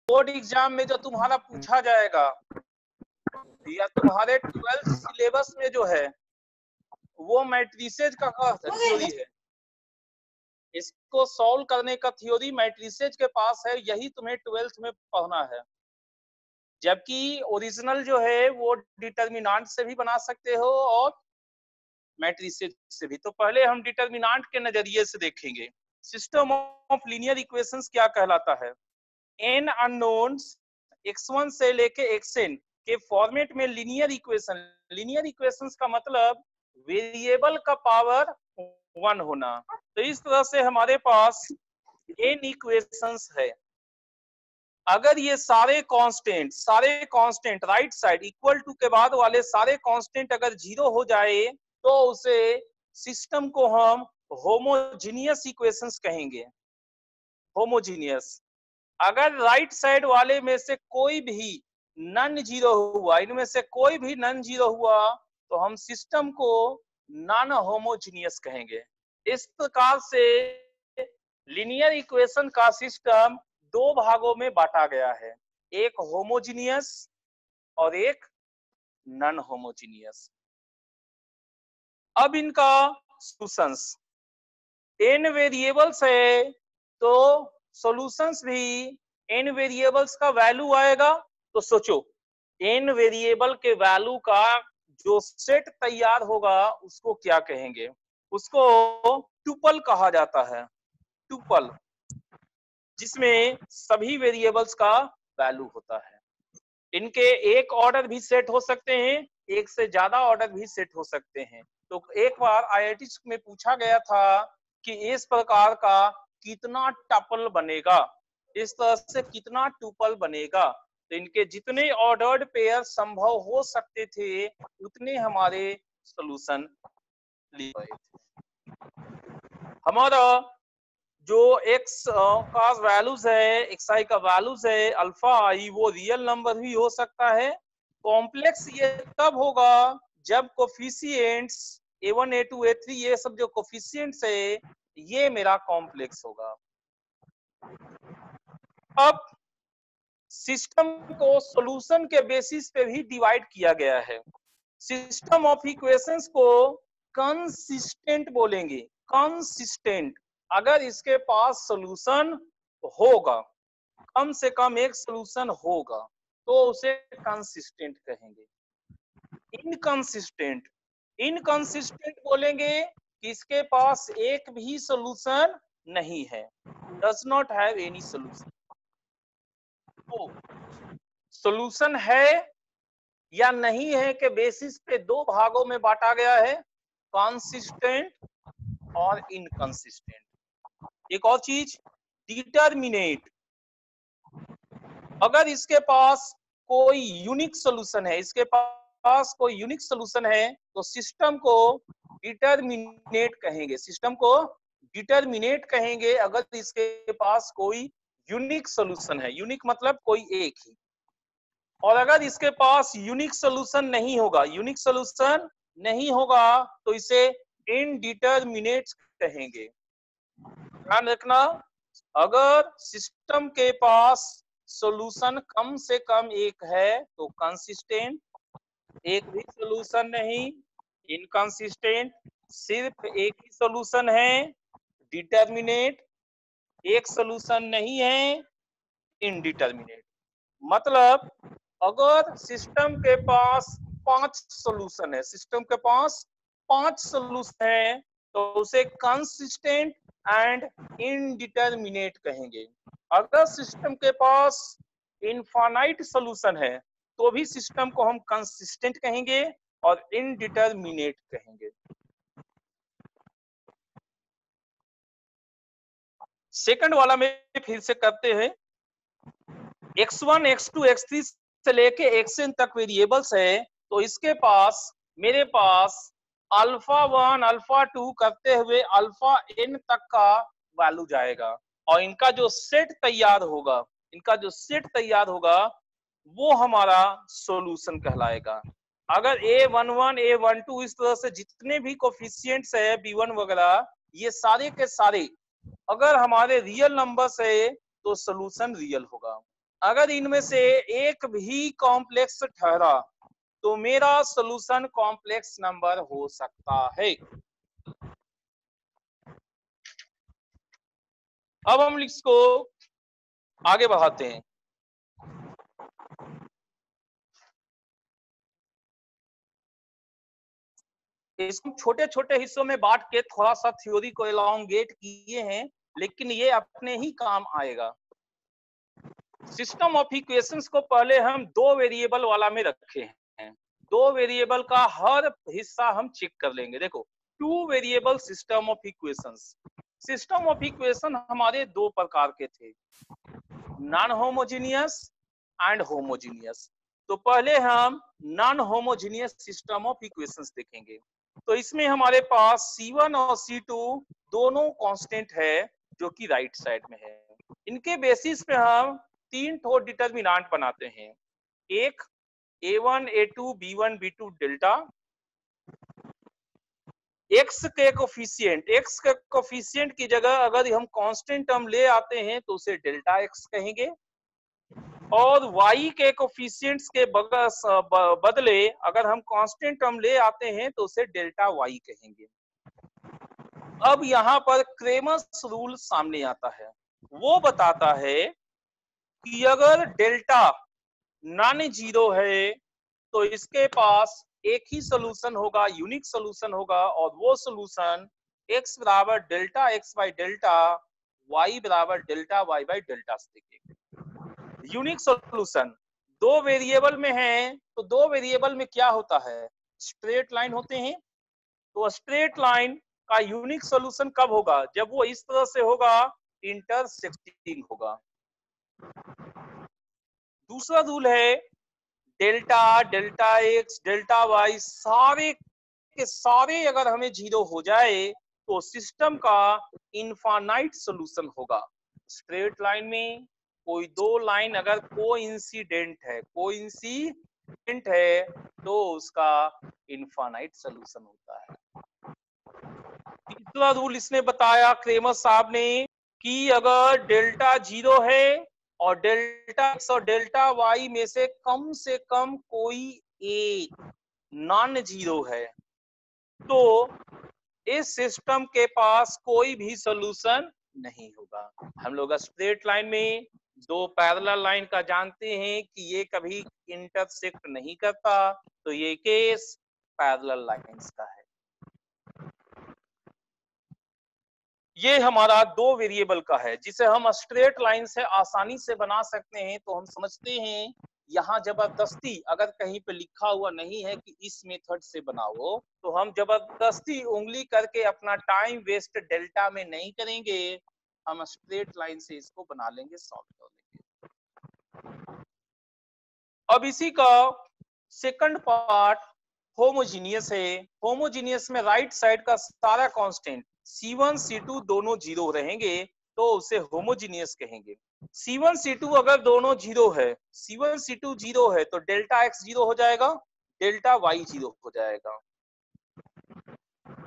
Board exam में जो तुम्हारा पूछा जाएगा या तुम्हारे 12th सिलेबस में जो है वो मैट्रिसेज का थ्योरी है। इसको सॉल्व करने का थ्योरी मैट्रिसेज के पास है, यही तुम्हें 12th में पढ़ना है। जबकि ओरिजिनल जो है वो डिटर्मिनेंट से भी बना सकते हो और मैट्रिसेज से भी। तो पहले हम डिटर्मिनेंट के नजरिए से देखेंगे। सिस्टम ऑफ लीनियर इक्वेशंस क्या कहलाता है? n अननोन्स x1 से लेके xn के फॉर्मेट में लीनियर इक्वेशन। लीनियर इक्वेशंस का मतलब वेरिएबल का पावर 1 होना। तो इस तरह से हमारे पास n इक्वेशंस है। अगर ये सारे constant right side equal to के बाद वाले सारे कांस्टेंट अगर 0 हो जाए तो उसे सिस्टम को हम होमोजीनियस इक्वेशंस कहेंगे। होमोजीनियस। अगर राइट साइड वाले में से कोई भी नन जीरो हुआ, इनमें से कोई भी नन जीरो हुआ तो हम सिस्टम को नॉन होमोजीनियस कहेंगे। इस प्रकार से लीनियर इक्वेशन का सिस्टम दो भागों में बांटा गया है, एक होमोजीनियस और एक नॉन होमोजीनियस। अब इनका सॉल्यूशंस, n वेरिएबल्स है तो सॉल्यूशंस भी n वेरिएबल्स का वैल्यू आएगा। तो सोचो n वेरिएबल के वैल्यू का जो सेट तैयार होगा उसको क्या कहेंगे? उसको टुपल कहा जाता है। टुपल, जिसमें सभी वेरिएबल्स का वैल्यू होता है। इनके एक ऑर्डर भी सेट हो सकते हैं, एक से ज्यादा ऑर्डर भी सेट हो सकते हैं। तो एक बार आईआईटी में पूछा गया था कि इस प्रकार का कितना टपल बनेगा, इस तरह से कितना टुपल बनेगा। तो इनके जितने ऑर्डर्ड पेयर संभव हो सकते थे उतने हमारे सॉल्यूशन लिए थे। हमारा जो x का वैल्यूज है, xi का वैल्यूज है अल्फा आई, वो रियल नंबर भी हो सकता है। कॉम्प्लेक्स ये तब होगा जब कोफिशिएंट्स a1 a2 a3 ये सब जो कोफिशिएंट्स है ये मेरा कॉम्प्लेक्स होगा। अब सिस्टम को सॉल्यूशन के बेसिस पे भी डिवाइड किया गया है। सिस्टम ऑफ इक्वेशंस को कंसिस्टेंट बोलेंगे। कंसिस्टेंट, अगर इसके पास सॉल्यूशन होगा, कम से कम एक सॉल्यूशन होगा तो उसे कंसिस्टेंट कहेंगे। इनकंसिस्टेंट, इनकंसिस्टेंट बोलेंगे कि इसके पास एक भी सॉल्यूशन नहीं है, does not have any solution. तो सॉल्यूशन है या नहीं है के बेसिस पे दो भागों में बांटा गया है, कंसिस्टेंट और इनकंसिस्टेंट। एक और चीज, डिटरमिनेट, अगर इसके पास कोई यूनिक सॉल्यूशन है, इसके पास कोई यूनिक सॉल्यूशन है तो सिस्टम को डिटरमिनेट कहेंगे। सिस्टम को डिटरमिनेट कहेंगे अगर इसके पास कोई यूनिक सॉल्यूशन है। यूनिक मतलब कोई एक ही। और अगर इसके पास यूनिक सॉल्यूशन नहीं होगा, यूनिक सॉल्यूशन नहीं होगा तो इसे इनडिटरमिनेट कहेंगे। ध्यान रखना, अगर सिस्टम के पास सॉल्यूशन कम से कम एक है तो कंसिस्टेंट, एक भी सॉल्यूशन नहीं इनकंसिस्टेंट, सिर्फ एक ही सॉल्यूशन है डिटरमिनेट, एक सॉल्यूशन नहीं है इनडिटरमिनेट। मतलब अगर सिस्टम के पास 5 सॉल्यूशन है, सिस्टम के पास 5 सॉल्यूशन है तो उसे कंसिस्टेंट एंड इनडिटरमिनेट कहेंगे। अगर सिस्टम के पास इनफाइनाइट सॉल्यूशन है तो भी सिस्टम को हम कंसिस्टेंट कहेंगे और इनडिटरमिनेट कहेंगे। सेकंड वाला में फिर से करते हैं। x1 x2 x3 से लेके xn तक वेरिएबल्स है तो इसके पास, मेरे पास अल्फा 1 अल्फा 2 करते हुए अल्फा n तक का वैल्यू जाएगा और इनका जो सेट तैयार होगा, इनका जो सेट तैयार होगा वो हमारा सॉल्यूशन कहलाएगा। अगर a11 a12 इस तरह से जितने भी कोफिशिएंट्स है b1 वगैरह ये सारे के सारे अगर हमारे रियल नंबर्स है तो सॉल्यूशन रियल होगा। अगर इनमें से एक भी कॉम्प्लेक्स ठहरा तो मेरा सॉल्यूशन कॉम्प्लेक्स नंबर हो सकता है। अब हम इसको आगे बढ़ाते हैं। इसको छोटे छोटे हिस्सों में बांट के थोड़ा सा थ्योरी को एलोंगेट किए हैं, लेकिन ये अपने ही काम आएगा। सिस्टम ऑफ इक्वेशंस को पहले हम दो वेरिएबल वाला में रखे हैं। दो वेरिएबल का हर हिस्सा हम चेक कर लेंगे। देखो, two variable system of equations. System of equation हमारे दो प्रकार के थे, नॉन होमोजीनियस एंड होमोजीनियस। तो पहले हम non homogeneous system of equations देखेंगे। तो इसमें हमारे पास C1 और C2 दोनों कांस्टेंट है जो कि राइट साइड में है। इनके बेसिस पे हम तीन ठो डिटर्मिनेंट बनाते हैं। एक A1 A2 B1 B2 delta, x के कोफिशिएंट की जगह अगर हम कांस्टेंट टर्म ले आते हैं तो उसे डेल्टा एक्स कहेंगे, और y के कोफिशिएंट्स के बदले अगर हम कांस्टेंट टर्म ले आते हैं तो उसे डेल्टा y कहेंगे। अब यहाँ पर क्रेमर्स रूल सामने आता है। वो बताता है कि अगर डेल्टा नॉन जीरो है तो इसके पास एक ही सोल्यूशन होगा, यूनिक सोल्यूशन होगा, और वो सोल्यूशन x बराबर delta x by delta, y बराबर डेल्टा y बाई डेल्टा से देखेंगे। यूनिक सोल्यूशन दो वेरिएबल में है, तो दो वेरिएबल में क्या होता है, स्ट्रेट लाइन होते हैं। तो स्ट्रेट लाइन का यूनिक सोल्यूशन कब होगा, जब वो इस तरह से होगा, इंटरसेक्टिंग होगा। दूसरा रूल है delta, delta x, delta y सारे के सारे अगर हमें जीरो हो जाए तो सिस्टम का इनफाइनाइट सॉल्यूशन होगा। स्ट्रेट लाइन में कोई दो लाइन अगर कोइंसिडेंट है तो उसका इनफाइनाइट सॉल्यूशन होता है। तीसरा रूल इसने बताया क्रेमर साहब ने कि अगर डेल्टा जीरो है और डेल्टा एक्स और डेल्टा वाई में से कम कोई एक नॉन जीरो है तो इस सिस्टम के पास कोई भी सॉल्यूशन नहीं होगा। हम लोग स्ट्रेट लाइन में दो पैरेलल लाइन का जानते हैं कि ये कभी इंटरसेक्ट नहीं करता, तो ये केस पैरेलल लाइंस का है। ये हमारा दो वेरिएबल का है जिसे हम स्ट्रेट लाइन से आसानी से बना सकते हैं। तो हम समझते हैं यहाँ जबरदस्ती अगर कहीं पे लिखा हुआ नहीं है कि इस मेथड से बनाओ, तो हम जबरदस्ती उंगली करके अपना टाइम वेस्ट डेल्टा में नहीं करेंगे, हम स्ट्रेट लाइन से इसको बना लेंगे, सॉल्व कर लेंगे। अब इसी का सेकंड पार्ट होमोजीनियस है। होमोजीनियस में राइट साइड का सारा कांस्टेंट C1 C2 दोनों जीरो रहेंगे तो उसे होमोजीनियस कहेंगे। C1 C2 अगर दोनों जीरो है, C1 C2 जीरो है तो डेल्टा एक्स जीरो हो जाएगा, डेल्टा वाई जीरो हो जाएगा।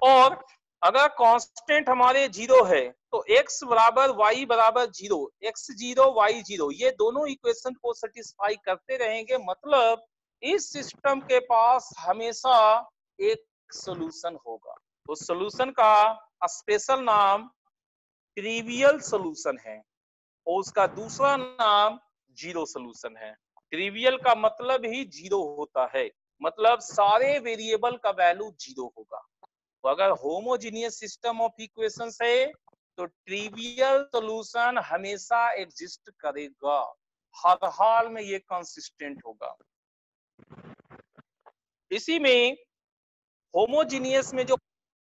और अगर कांस्टेंट हमारे जीरो है तो x बराबर y बराबर zero, x zero y zero, ये दोनों इक्वेशन को सेटिस्फाई करते रहेंगे। मतलब इस सिस्टम के पास हमेशा एक सॉल्यूशन होगा। उस सॉल्यूशन का स्पेशल नाम ट्रिवियल सॉल्यूशन है और उसका दूसरा नाम जीरो सॉल्यूशन है। ट्रिवियल का मतलब ही जीरो होता है, मतलब सारे वेरिएबल का वैल्यू जीरो होगा। तो अगर होमोजीनियस सिस्टम ऑफ इक्वेशंस है तो ट्रिवियल सॉल्यूशन हमेशा एग्जिस्ट करेगा, हर हाल में ये कंसिस्टेंट होगा। इसी में होमोजीनियस में जो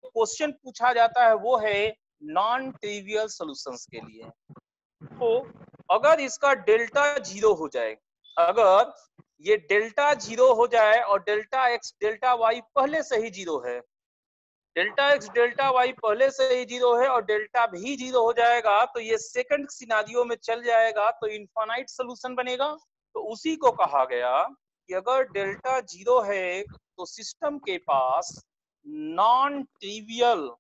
क्वेश्चन पूछा जाता है वो है नॉन ट्रिवियल सॉल्यूशंस के लिए। तो अगर इसका डेल्टा जीरो हो जाए, अगर ये डेल्टा जीरो हो जाए और डेल्टा एक्स डेल्टा वाई पहले से ही जीरो है, डेल्टा एक्स डेल्टा वाई पहले से ही जीरो है और डेल्टा भी जीरो हो जाएगा, तो ये सेकंड सिनारियो में चल जाएगा तो इनफाइनाइट सॉल्यूशन बनेगा। तो उसी को कहा गया कि अगर डेल्टा जीरो है तो सिस्टम के पास नॉन ट्रिवियल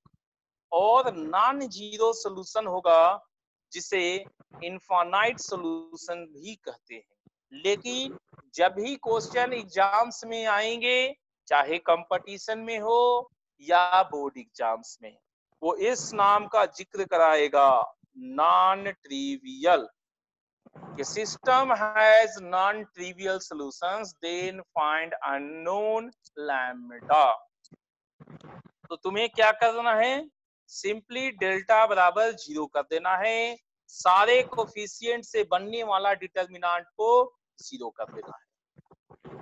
और नॉन जीरो सॉल्यूशन होगा जिसे इनफाइनाइट सॉल्यूशन भी कहते हैं। लेकिन जब भी क्वेश्चन एग्जाम्स में आएंगे, चाहे कंपटीशन में हो या बोर्ड एग्जाम्स में, वो इस नाम का जिक्र कराएगा, non trivial. System has non trivial solutions, then find unknown lambda. तो तुम्हें क्या करना है, सिंपली डेल्टा बराबर 0 कर देना है, सारे कोफिशिएंट से बनने वाला डिटर्मिनेंट को 0 कर देना है।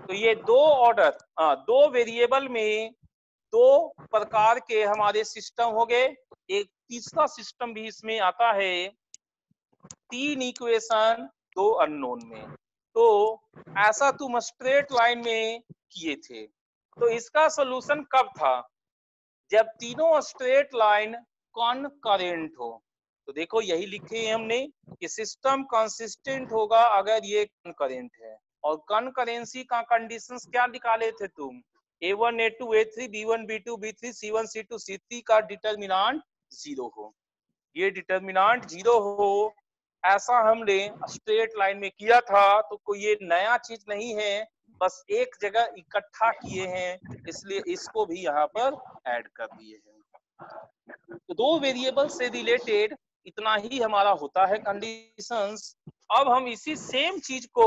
तो ये दो ऑर्डर, दो वेरिएबल में दो प्रकार के हमारे सिस्टम हो गए। एक तीसरा सिस्टम भी इसमें आता है, 3 इक्वेशन 2 अननोन में। तो ऐसा तुम स्ट्रेट लाइन में किए थे। तो इसका सोल्यूशन कब था, जब तीनों स्ट्रेट लाइन कॉनकरेंट हो। तो देखो यही लिखे हैं हमने कि सिस्टम कंसिस्टेंट होगा अगर ये कॉनकरेंट है। और कॉनकरेंसी का कंडीशंस क्या निकाले थे तुम, A1 A2 A3 B1 B2 B3 C1 C2 C3 का डिटर्मिनेंट 0 हो। ये डिटर्मिनेंट 0 हो, ऐसा हमने स्ट्रेट लाइन में किया था। तो कोई ये नया चीज नहीं है, बस एक जगह इकट्ठा किए हैं, इसलिए इसको भी यहाँ पर ऐड कर दिए हैं। तो दो वेरिएबल से रिलेटेड इतना ही हमारा होता है कंडीशंस। अब हम इसी सेम चीज को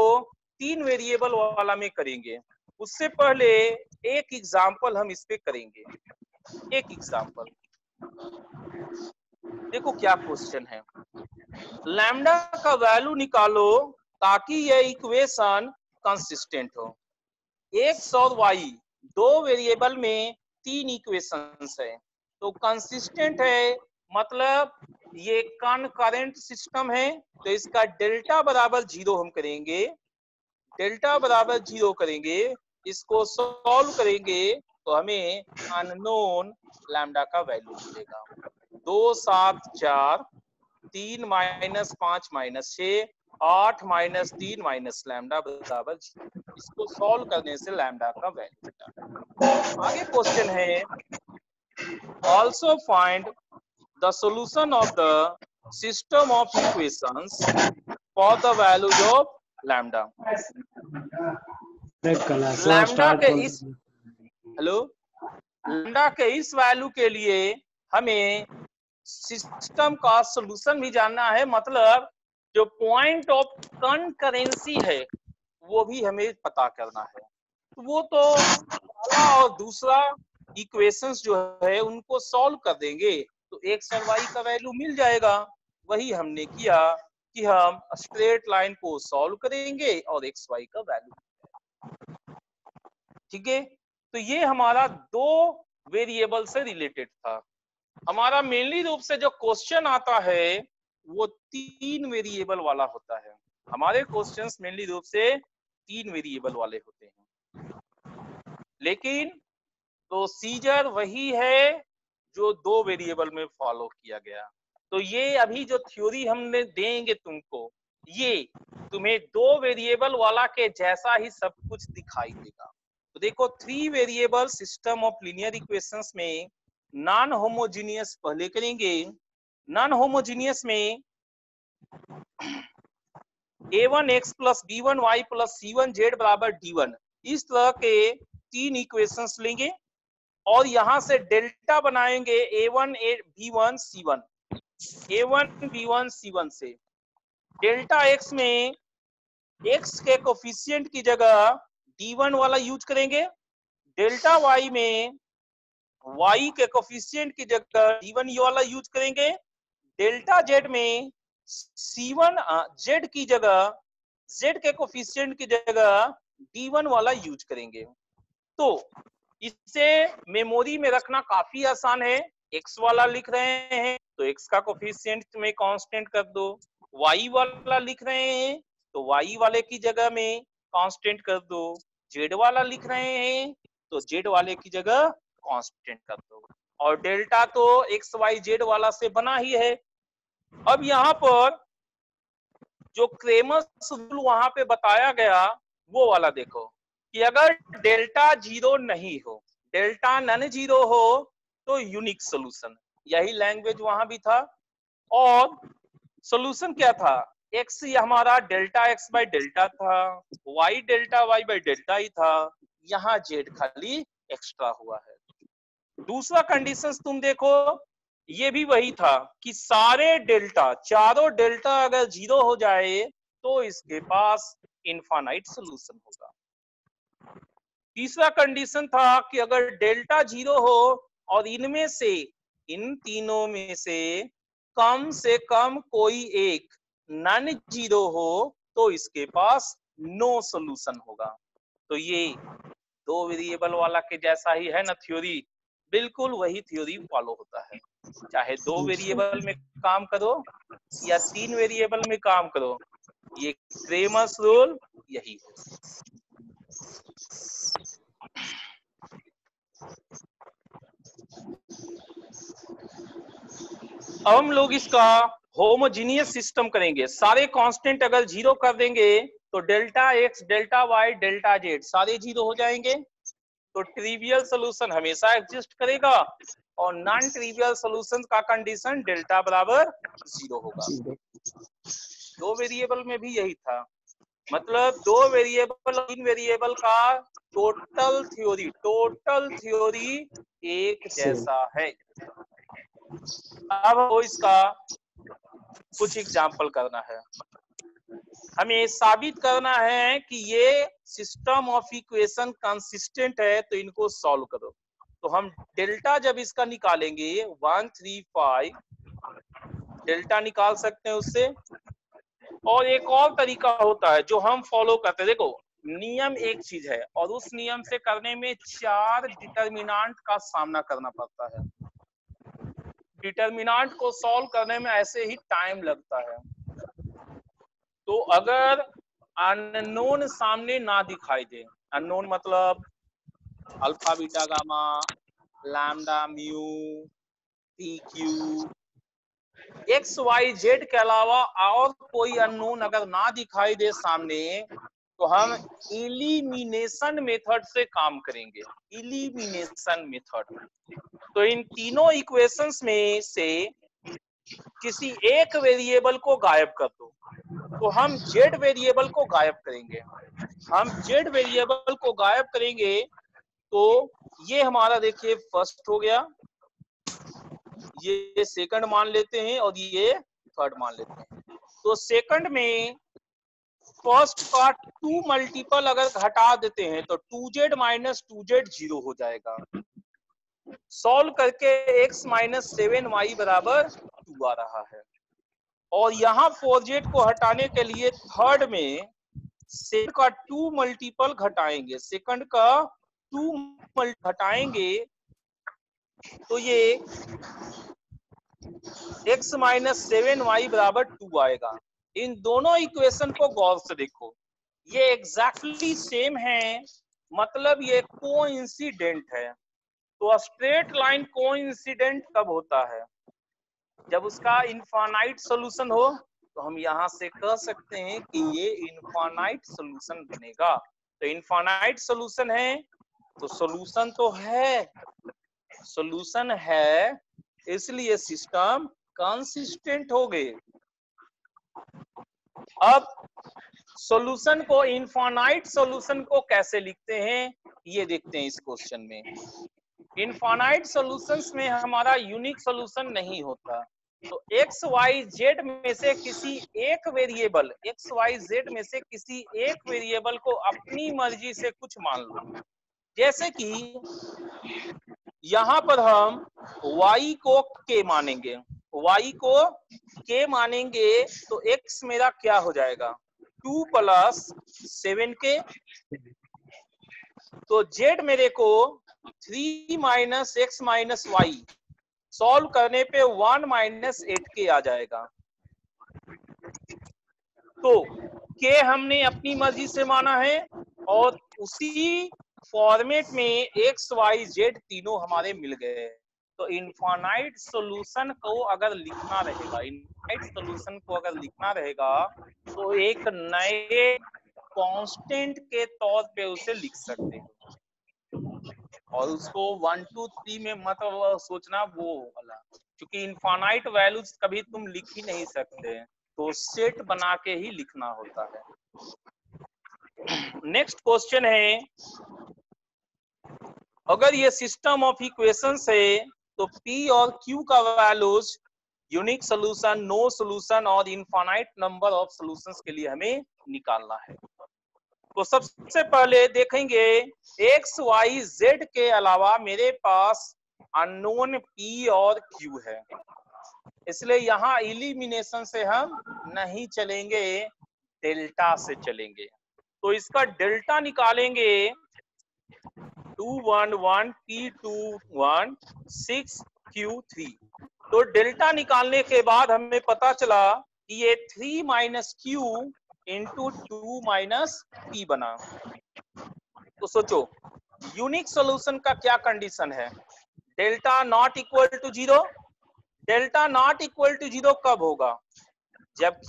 3 वेरिएबल वाला में करेंगे। उससे पहले एक एग्जांपल हम इस पे करेंगे। एक एग्जांपल देखो क्या क्वेश्चन है, लैम्डा का वैल्यू निकालो ताकि यह इक्वेशन कंसिस्टेंट हो। एक्स और वाई दो वेरिएबल में 3 इक्वेशंस है, तो कंसिस्टेंट है मतलब ये कॉनकरेंट सिस्टम है। तो इसका डेल्टा बराबर 0 हम करेंगे, डेल्टा बराबर 0 करेंगे, इसको सॉल्व करेंगे तो हमें अननोन लैम्डा का वैल्यू मिलेगा। 2 7 4 3 minus 5 minus 6 8 minus 3 minus lambda बराबर 0। इसको सॉल्व करने से लैम्डा का वैल्यू मिला। आगे क्वेश्चन है, also find the solution of the system of equations for the values of lambda. Lambda के इस लैम्डा के इस वैल्यू के लिए हमें सिस्टम का सॉल्यूशन भी जानना है, मतलब जो पॉइंट ऑफ कॉनकरेंसी है वो भी हमें पता करना है। तो वो तो पहला और दूसरा इक्वेशंस जो है उनको सॉल्व कर देंगे तो एक्स और वाई का वैल्यू मिल जाएगा। वही हमने किया कि हम स्ट्रेट लाइन को सॉल्व करेंगे और एक्स वाई का वैल्यू। ठीक है, तो ये हमारा दो वेरिएबल से रिलेटेड था। हमारा मेनली रूप से जो क्वेश्चन आता है वो 3 वेरिएबल वाला होता है। हमारे क्वेश्चंस मेनली रूप से 3 वेरिएबल वाले होते हैं, लेकिन प्रोसीजर वही है जो 2 वेरिएबल में फॉलो किया गया। तो ये अभी जो थ्योरी हमने देंगे तुमको, ये तुम्हें 2 वेरिएबल वाला के जैसा ही सब कुछ दिखाई देगा। तो देखो 3 variable system of linear equations में नॉन होमोजीनियस पहले करेंगे। नॉन होमोजीनियस में a1x plus b1y plus c1z बराबर d1, इस तरह के 3 इक्वेशंस लेंगे और यहां से डेल्टा बनाएंगे a1 b1 c1, a1 b1 c1 से। डेल्टा x में x के कोफिशिएंट की जगह d1 वाला यूज करेंगे, डेल्टा y में y के कोफिशिएंट की जगह d1 वाला यूज करेंगे, डेल्टा z में c1 z की जगह z के कोफिशिएंट की जगह d1 वाला यूज करेंगे। तो इसे मेमोरी में रखना काफी आसान है। x वाला लिख रहे हैं तो x का कोफिशिएंट में कांस्टेंट कर दो, y वाला लिख रहे हैं तो y वाले की जगह में कांस्टेंट कर दो, z वाला लिख रहे हैं तो z वाले की जगह कांस्टेंट कर दो। और डेल्टा तो एक्स वाई जेड वाला से बना ही है। अब यहाँ पर जो क्रेमर्स रूल वहां पे बताया गया वो वाला देखो कि अगर डेल्टा 0 नहीं हो, डेल्टा नन 0 हो तो यूनिक सोल्यूशन, यही लैंग्वेज वहां भी था। और सॉल्यूशन क्या था, x ये हमारा डेल्टा x बाई डेल्टा था, y delta y by delta ही था, यहाँ z खाली एक्स्ट्रा हुआ है। दूसरा कंडीशन तुम देखो, ये भी वही था कि सारे डेल्टा, चारों डेल्टा अगर 0 हो जाए तो इसके पास इनफाइनाइट सॉल्यूशन होगा। तीसरा कंडीशन था कि अगर डेल्टा 0 हो और इनमें से, इन तीनों में से कम कोई एक नॉन जीरो हो तो इसके पास नो सॉल्यूशन होगा। तो ये दो वेरिएबल वाला के जैसा ही है ना थ्योरी, बिल्कुल वही थ्योरी फॉलो होता है, चाहे दो वेरिएबल में काम करो या तीन वेरिएबल में काम करो, ये क्रेमर्स रूल यही है। अब हम लोग इसका होमोजीनियस सिस्टम करेंगे। सारे कांस्टेंट अगर 0 कर देंगे तो delta x, delta y, delta z सारे 0 हो जाएंगे, तो ट्रिवियल सॉल्यूशन हमेशा एग्जिस्ट करेगा और नॉन ट्रिवियल सॉल्यूशन का कंडीशन डेल्टा बराबर 0 होगा। दो वेरिएबल में भी यही था, मतलब दो वेरिएबल, तीन वेरिएबल का टोटल थ्योरी एक जैसा है। अब वो इसका कुछ एग्जाम्पल करना है, हमें साबित करना है कि ये सिस्टम ऑफ इक्वेशन कंसिस्टेंट है, तो इनको सॉल्व करो। तो हम डेल्टा जब इसका निकालेंगे 135 डेल्टा निकाल सकते हैं उससे। और एक और तरीका होता है जो हम फॉलो करते हैं, देखो नियम एक चीज है और उस नियम से करने में 4 डिटर्मिनेंट का सामना करना पड़ता है। डिटर्मिनेंट को सॉल्व करने में ऐसे ही टाइम लगता है। तो अगर अननोन सामने ना दिखाई दे, अननोन मतलब alpha beta gamma lambda mu P Q X Y Z के अलावा और कोई अननोन अगर ना दिखाई दे सामने, तो हम इलिमिनेशन मेथड से काम करेंगे। इलिमिनेशन मेथड, तो इन तीनों इक्वेशंस में से किसी एक वेरिएबल को गायब कर दो, तो हम जेड वेरिएबल को गायब करेंगे। हम जेड वेरिएबल को गायब करेंगे तो ये हमारा देखिए फर्स्ट हो गया, ये सेकंड मान लेते हैं और ये थर्ड मान लेते हैं। तो सेकंड में फर्स्ट का 2 मल्टीपल अगर घटा देते हैं तो 2z माइनस 2z 0 हो जाएगा। सॉल्व करके x माइनस 7y बराबर 2 आ रहा है। और यहाँ 4z को हटाने के लिए थर्ड में सेकंड का 2 मल्टीपल घटाएंगे, सेकंड का 2 मल्टीपल घटाएंगे तो ये x माइनस 7y बराबर 2 आएगा। इन दोनों इक्वेशन को गौर से देखो, ये एग्जैक्टली सेम है, मतलब ये कोइंसिडेंट है। तो स्ट्रेट लाइन कोइंसिडेंट कब होता है, जब उसका इनफाइनाइट सॉल्यूशन हो। तो हम यहां से कह सकते हैं कि ये इनफाइनाइट सॉल्यूशन बनेगा। तो इनफाइनाइट सॉल्यूशन है तो सॉल्यूशन तो है, सॉल्यूशन है इसलिए सिस्टम कंसिस्टेंट हो गए। अब सॉल्यूशन को, इनफाइनाइट सॉल्यूशन को कैसे लिखते हैं ये देखते हैं इस क्वेश्चन में। इनफाइनाइट सॉल्यूशंस में हमारा यूनिक सॉल्यूशन नहीं होता, तो एक्स वाई जेड में से किसी एक वेरिएबल, एक्स वाई जेड में से किसी एक वेरिएबल को अपनी मर्जी से कुछ मान लो। जैसे कि यहां पर हम y को k मानेंगे, y को k मानेंगे तो x मेरा क्या हो जाएगा 2 प्लस 7k, तो z मेरे को 3 minus x minus y, solve करने पे 1 माइनस 8k आ जाएगा। तो k हमने अपनी मर्जी से माना है और उसी फॉर्मेट में x y z तीनों हमारे मिल गए। तो इनफाइनाइट सॉल्यूशन को अगर लिखना रहेगा, इनफाइनाइट सॉल्यूशन को अगर लिखना रहेगा तो एक नए कांस्टेंट के तौर पे उसे लिख सकते हो और उसको 1 2 3 में मतलब सोचना वो वाला, क्योंकि इनफाइनाइट वैल्यूज कभी तुम लिख ही नहीं सकते। तो सेट बना के ही लिखना होता है। नेक्स्ट क्वेश्चन है, अगर ये सिस्टम ऑफ इक्वेशंस है तो P और Q का values unique solution, no solution और इनफाइनाइट नंबर ऑफ सॉल्यूशंस के लिए हमें निकालना है। तो सबसे पहले देखेंगे x, y, z के अलावा मेरे पास अननोन P और Q है, इसलिए यहाँ इलिमिनेशन से हम नहीं चलेंगे, डेल्टा से चलेंगे। तो इसका डेल्टा निकालेंगे 2 1 1 P2 1 6 Q3। तो डेल्टा निकालने के बाद हमें पता चला कि ये 3 minus Q into 2 minus P बना। तो सोचो यूनिक सॉल्यूशन का क्या कंडीशन है, delta not equal to 0। Delta not equal to 0 कब होगा, जब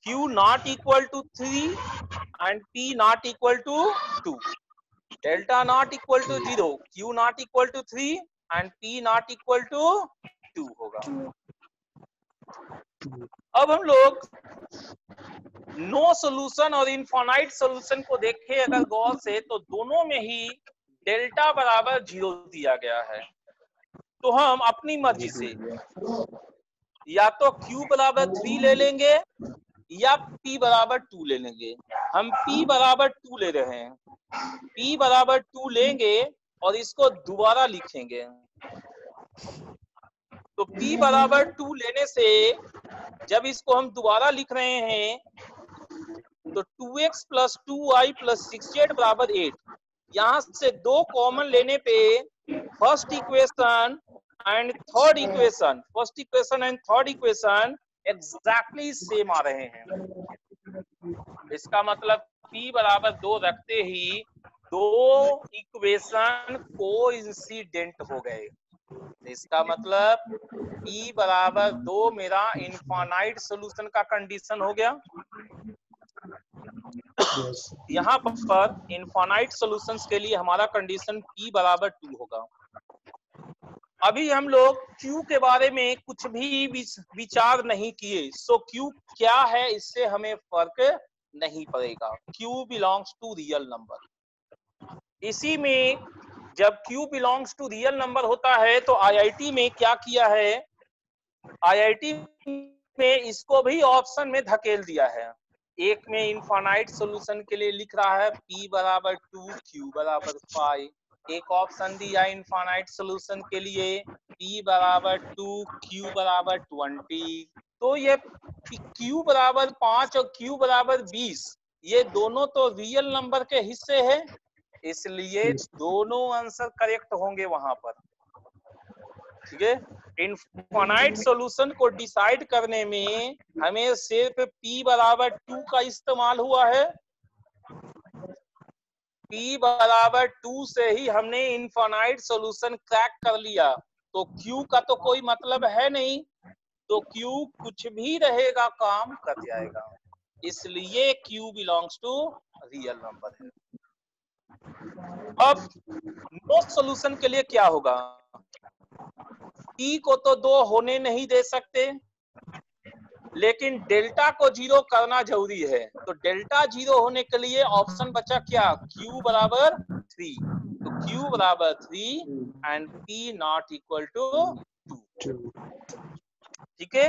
Q not equal to 3 and P not equal to 2। Delta not equal to 0, Q not equal to 3 and P not equal to 2 होगा। अब हम लोग no solution और infinite solution को देखें अगर गौर से, तो दोनों में ही डेल्टा बराबर 0 दिया गया है। तो हम अपनी मर्जी से या तो Q बराबर 3 ले लेंगे या P बराबर 2 ले लेंगे। हम P बराबर 2 ले रहे हैं, P बराबर 2 लेंगे और इसको दोबारा लिखेंगे। तो P बराबर 2 लेने से जब इसको हम दोबारा लिख रहे हैं तो 2x plus 2y plus 6z बराबर 8। यहां से 2 कॉमन लेने पे first equation and third equation, first equation and third equation exactly same आ रहे हैं। इसका मतलब P बराबर 2 रखते ही 2 इक्वेशन कोइंसिडेंट हो गए। इसका मतलब P बराबर 2 मेरा इनफाइनाइट सॉल्यूशन का कंडीशन हो गया। यहाँ पर इनफाइनाइट सॉल्यूशंस के लिए हमारा कंडीशन P बराबर 2 होगा। अभी हम लोग Q के बारे में कुछ भी विचार नहीं किए, सो Q क्या है इससे हमें फर्क नहीं पड़ेगा। Q belongs to real number. इसी में जब Q belongs to real number होता है तो IIT में क्या किया है, IIT में इसको भी ऑप्शन में धकेल दिया है। एक में इनफाइनाइट सॉल्यूशन के लिए लिख रहा है P बराबर 2 Q बराबर 5। एक ऑप्शन दिया इनफाइनाइट सॉल्यूशन के लिए P बराबर 2 Q बराबर 20। तो ये Q बराबर 5 और Q बराबर 20 ये दोनों तो रियल नंबर के हिस्से हैं, इसलिए दोनों आंसर करेक्ट होंगे वहां पर। ठीक है, इनफाइनाइट सॉल्यूशन को डिसाइड करने में हमें सिर्फ P बराबर 2 का इस्तेमाल हुआ है। P बराबर 2 से ही हमने इनफाइनाइट सॉल्यूशन क्रैक कर लिया, तो Q का तो कोई मतलब है नहीं, तो Q कुछ भी रहेगा काम कर जाएगा, इसलिए Q belongs to real number है। अब नो सॉल्यूशन के लिए क्या होगा, P को तो 2 होने नहीं दे सकते, लेकिन डेल्टा को 0 करना जरूरी है। तो डेल्टा 0 होने के लिए ऑप्शन बचा क्या, Q बराबर 3। तो Q बराबर 3 and P not equal to 2। ठीक है,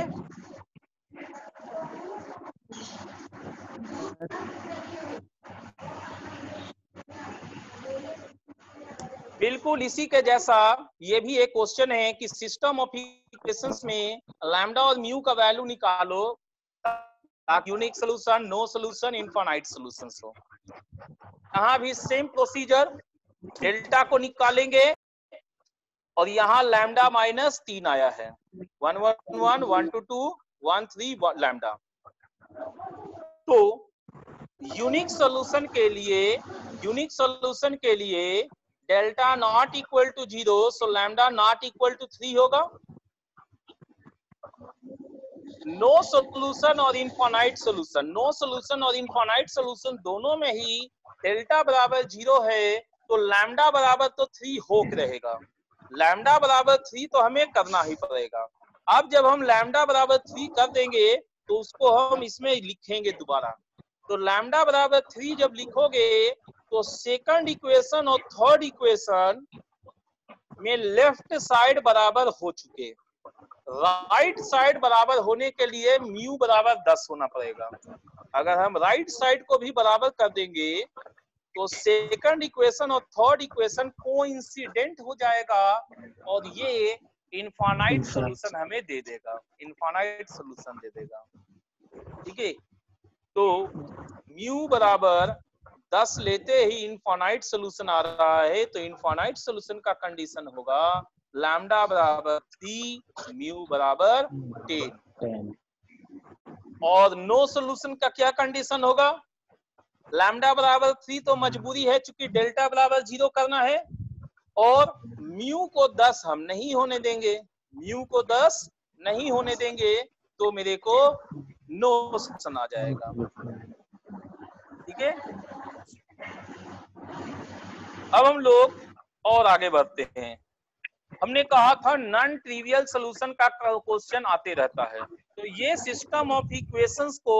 बिल्कुल इसी के जैसा ये भी एक क्वेश्चन है कि सिस्टम ऑफ इक्वेशंस में लैम्डा और म्यू का वैल्यू निकालो ताकि unique solution, no solution, infinite solutions हो। यहाँ भी सेम प्रोसीजर, डेल्टा को निकालेंगे और यहाँ लैम्डा माइनस 3 आया है, 1 1 1 1 2 2 1 3 लैम्डा। तो यूनिक सॉल्यूशन के लिए delta not equal to 0, so lambda not equal to 3 होगा। नो सॉल्यूशन और इनफाइनाइट सॉल्यूशन दोनों में ही डेल्टा बराबर 0 है, तो लैम्डा बराबर तो 3 हो रहेगा। लैम्डा बराबर 3 तो हमें करना ही पड़ेगा। अब जब हम लैम्डा बराबर 3 कर देंगे तो उसको हम इसमें लिखेंगे दोबारा। तो लैम्डा बराबर 3 जब लिखोगे तो सेकंड इक्वेशन और थर्ड इक्वेशन में लेफ्ट साइड बराबर हो चुके, राइट साइड बराबर होने के लिए म्यू बराबर 10 होना पड़ेगा। अगर हम राइट साइड को भी बराबर कर देंगे तो सेकंड इक्वेशन और थर्ड इक्वेशन कोइंसिडेंट हो जाएगा और ये इनफाइनाइट सॉल्यूशन हमें दे देगा, इनफाइनाइट सॉल्यूशन दे देगा। ठीक है, तो म्यू बराबर 10 लेते ही इनफाइनाइट सॉल्यूशन आ रहा है, तो इनफाइनाइट सॉल्यूशन का कंडीशन होगा लैम्डा बराबर 3, म्यू बराबर 10। और नो सॉल्यूशन का क्या कंडीशन होगा? लैम्डा बराबर 3 तो मजबूरी है चूंकि डेल्टा बराबर 0 करना है, और म्यू को 10 हम नहीं होने देंगे, म्यू को 10 नहीं होने देंगे तो मेरे को नो सॉल्यूशन आ जाएगा। ठीक है, अब हम लोग और आगे बढ़ते हैं। हमने कहा था नॉन ट्रिवियल सॉल्यूशन का क्वेश्चन आते रहता है, तो ये सिस्टम ऑफ इक्वेशंस को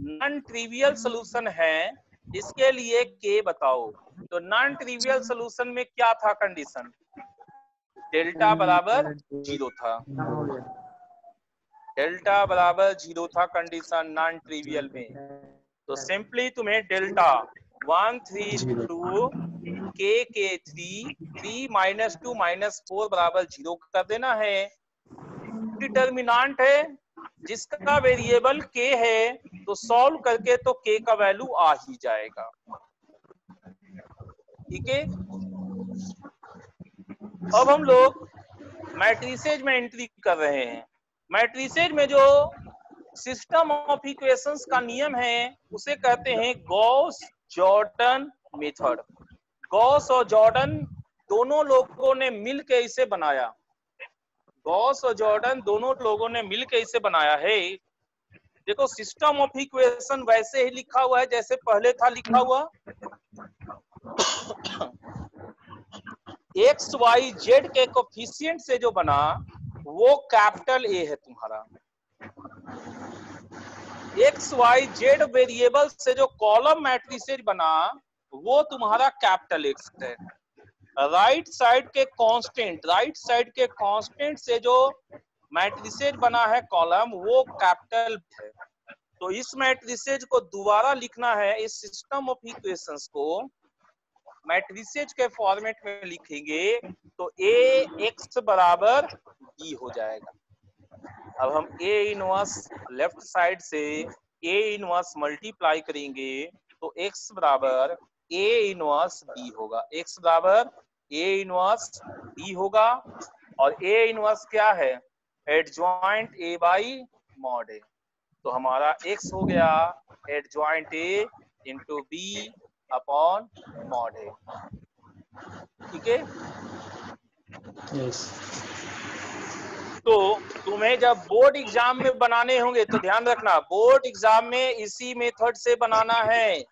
नॉन ट्रिवियल सॉल्यूशन है, इसके लिए के बताओ। तो नॉन ट्रिवियल सॉल्यूशन में क्या था कंडीशन? डेल्टा बराबर 0 था, डेल्टा बराबर 0 था कंडीशन नॉन ट्रिवियल में। तो सिंपली तुम्हें डेल्टा 1 3 2 के 3 माइनस 2 माइनस 4 बराबर 0 कर देना है। डिटर्मिनेंट है जिसका वेरिएबल के है, तो सॉल्व करके तो के का वैल्यू आ ही जाएगा। ठीक है, अब हम लोग मैट्रिसेज में एंट्री कर रहे हैं। मैट्रिसेज में जो सिस्टम ऑफ इक्वेशंस का नियम है उसे कहते हैं गॉस जॉर्डन मेथड। गॉस और जॉर्डन दोनों लोगों ने मिलकर इसे बनाया, गॉस और जॉर्डन दोनों लोगों ने मिलकर इसे बनाया है। देखो सिस्टम ऑफ इक्वेशन वैसे ही लिखा हुआ है जैसे पहले था लिखा हुआ। एक्स वाई जेड के कोफिशिएंट से जो बना वो कैपिटल ए है तुम्हारा। एक्स वाई जेड वेरिएबल से जो कॉलम मैट्रिसेज बना वो तुम्हारा कैपिटल एक्स है। राइट साइड के कांस्टेंट, राइट साइड के कांस्टेंट से जो मैट्रिसेज बना है कॉलम वो कैपिटल है। तो इस मैट्रिसेज को दोबारा लिखना है, इस सिस्टम ऑफ इक्वेशंस को मैट्रिसेज के फॉर्मेट में लिखेंगे तो ए एक्स बराबर बी हो जाएगा। अब हम ए इनवर्स लेफ्ट साइड से ए इनवर्स मल्टीप्लाई करेंगे तो एक्स बराबर ए इनवर्स बी होगा, एक्स बराबर ए इनवर्स बी होगा। और ए इनवर्स क्या है? Adjoint A by mod A. तो हमारा एक्स हो गया adjoint A into B upon mod A. ठीक है, तो तुम्हें जब बोर्ड एग्जाम में बनाने होंगे तो ध्यान रखना बोर्ड एग्जाम में इसी मेथड से बनाना है।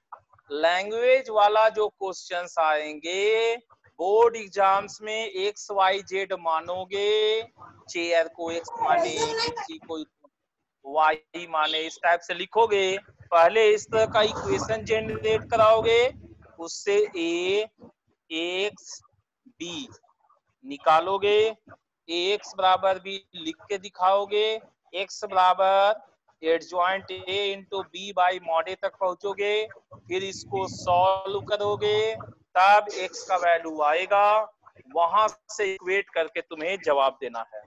लैंग्वेज वाला जो क्वेश्चंस आएंगे बोर्ड एग्जाम्स में एक्स वाई जेड मानोगे, चेयर को एक्स माने कुर्सी को वाई माने, इस टाइप से लिखोगे। पहले इस तरह का इक्वेशन जनरेट कराओगे, उससे ए एक्स बी निकालोगे, एक्स बराबर बी लिख के दिखाओगे, एक्स बराबर adjoint A into B by mod A तक पहुंचोगे, फिर इसको सॉल्व करोगे तब एक्स का वैल्यू आएगा, वहां से इक्वेट करके तुम्हें जवाब देना है।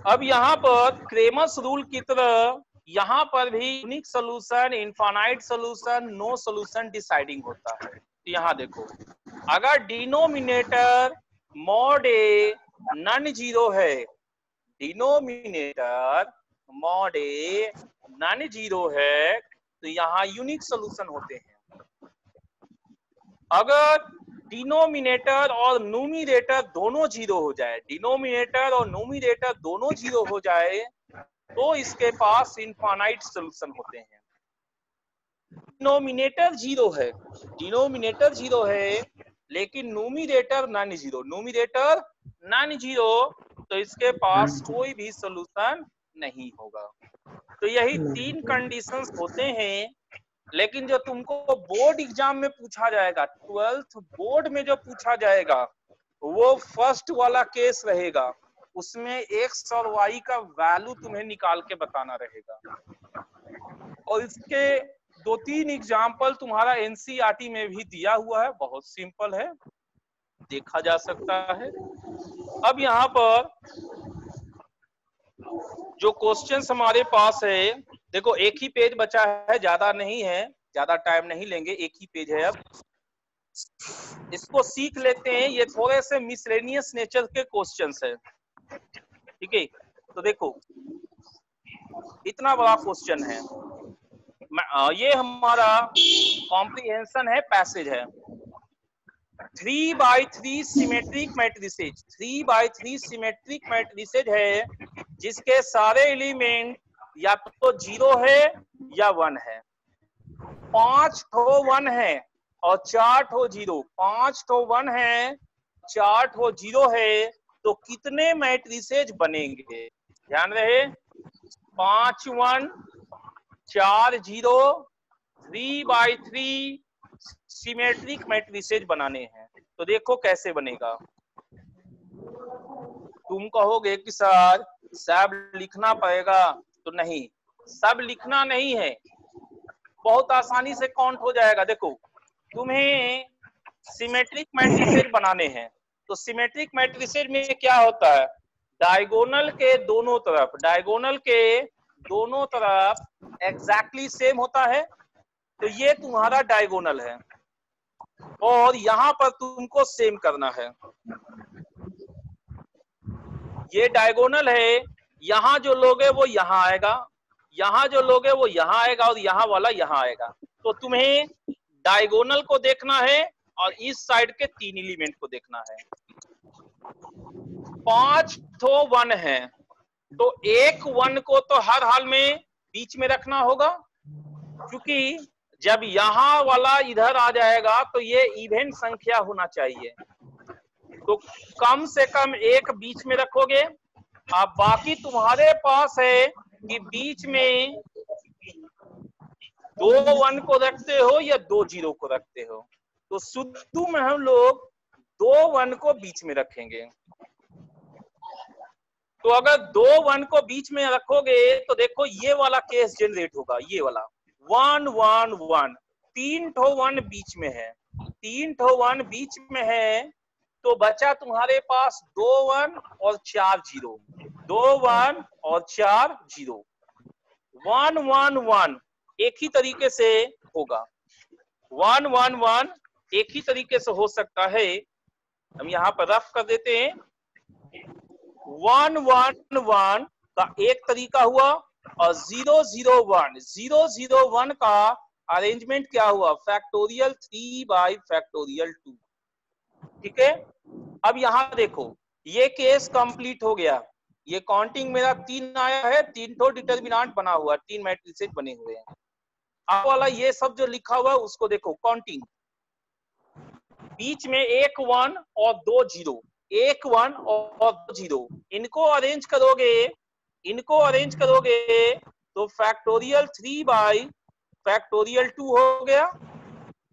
अब यहाँ पर क्रेमर्स रूल की तरह यहाँ पर भी unique solution, infinite solution, no solution deciding होता है। यहाँ देखो अगर denominator mod A non zero है, denominator mod A non zero है तो यहाँ यूनिक सॉल्यूशन होते हैं। अगर डिनोमिनेटर और न्यूमरेटर दोनों जीरो हो जाए, डिनोमिनेटर और न्यूमरेटर दोनों जीरो हो जाए तो इसके पास इनफाइनाइट सॉल्यूशन होते हैं। डिनोमिनेटर जीरो है, डिनोमिनेटर जीरो है लेकिन numerator non zero, numerator non zero तो इसके पास कोई भी सॉल्यूशन नहीं होगा। तो यही तीन कंडीशंस होते हैं। लेकिन जो तुमको बोर्ड एग्जाम में पूछा जाएगा, 12th बोर्ड में जो पूछा जाएगा, वो फर्स्ट वाला केस रहेगा। उसमें एक्स और वाई का वैल्यू तुम्हें निकाल के बताना रहेगा। और इसके 2-3 एग्जाम्पल तुम्हारा एनसीईआरटी में भी दिया हुआ है, बहुत सिंपल है, देखा जा सकता है। अब यहाँ पर जो क्वेश्चंस हमारे पास है, देखो एक ही पेज बचा है, ज्यादा नहीं है, ज्यादा टाइम नहीं लेंगे, एक ही पेज है। अब इसको सीख लेते हैं। ये थोड़े से मिसलेनियस नेचर के क्वेश्चंस है, ठीक है। तो देखो इतना बड़ा क्वेश्चन है, ये हमारा कॉम्प्रिहेंशन है, पैसेज है। 3x3 symmetric matrices, 3x3 symmetric matrices है, जिसके सारे एलिमेंट या तो 0 है या 1 है। 5 ठो 1 है और 4 ठो 0, 5 ठो 1 है, 4 ठो 0 है, तो कितने मैट्रिसेज बनेंगे? ध्यान रहे, 5 1 4 0 3x3 सिमेट्रिक मैट्रिसेज बनाने हैं। तो देखो कैसे बनेगा। तुम कहोगे कि सर सब लिखना पड़ेगा, तो नहीं, सब लिखना नहीं है, बहुत आसानी से काउंट हो जाएगा। देखो तुम्हें सिमेट्रिक मैट्रिसेज बनाने हैं, तो सिमेट्रिक मैट्रिसेज में क्या होता है, डायगोनल के दोनों तरफ, डायगोनल के दोनों तरफ एग्जैक्टली सेम होता है, तो ये तुम्हारा डायगोनल है। और यहां पर तुमको सेम करना है, ये डायगोनल है, यहां जो लोगे वो यहां आएगा, यहां जो लोगे वो यहां आएगा, और यहां वाला यहां आएगा। तो तुम्हें डायगोनल को देखना है और इस साइड के 3 एलिमेंट को देखना है। 5 तो 1 है, तो एक 1 को तो हर हाल में बीच में रखना होगा, क्योंकि जब यहां वाला इधर आ जाएगा तो ये इवन संख्या होना चाहिए, तो कम से कम एक बीच में रखोगे। अब बाकी तुम्हारे पास है कि बीच में 2 1 को रखते हो या 2 0 को रखते हो। तो शुरू में हम लोग 2 1 को बीच में रखेंगे। तो अगर 2 1 को बीच में रखोगे तो देखो ये वाला केस जनरेट होगा, ये वाला 1 1 1, 3 ठो 1 बीच में है, 3 ठो 1 बीच में है, तो बचा तुम्हारे पास 2 1 और 4 0, 2 1 और 4 0, 1 1 1 एक ही तरीके से होगा, 1 1 1 एक ही तरीके से हो सकता है। हम यहाँ पर रफ कर देते हैं। 1 1 1 का एक तरीका हुआ, और 0 0 1 0 0 1 का अरेंजमेंट क्या हुआ, फैक्टोरियल 3 बाई फैक्टोरियल 2, ठीक है। अब यहाँ देखो ये केस कंप्लीट हो गया, ये काउंटिंग मेरा 3 आया है, 3 ठो डिटर्मिनेंट बना हुआ, 3 मैट्रिसेस बने हुए हैं। अब वाला ये सब जो लिखा हुआ है उसको देखो, काउंटिंग बीच में एक 1 और 2 0, एक 1 और 2 0, इनको अरेंज करोगे, इनको अरेंज करोगे तो फैक्टोरियल 3 बाई फैक्टोरियल 2 हो गया।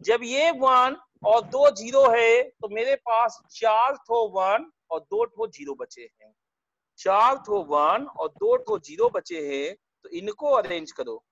जब ये 1 और 2 0 है तो मेरे पास 4 ठो 1 और 2 ठो 0 बचे हैं, 4 ठो 1 और 2 ठो 0 बचे हैं, तो इनको अरेंज करो,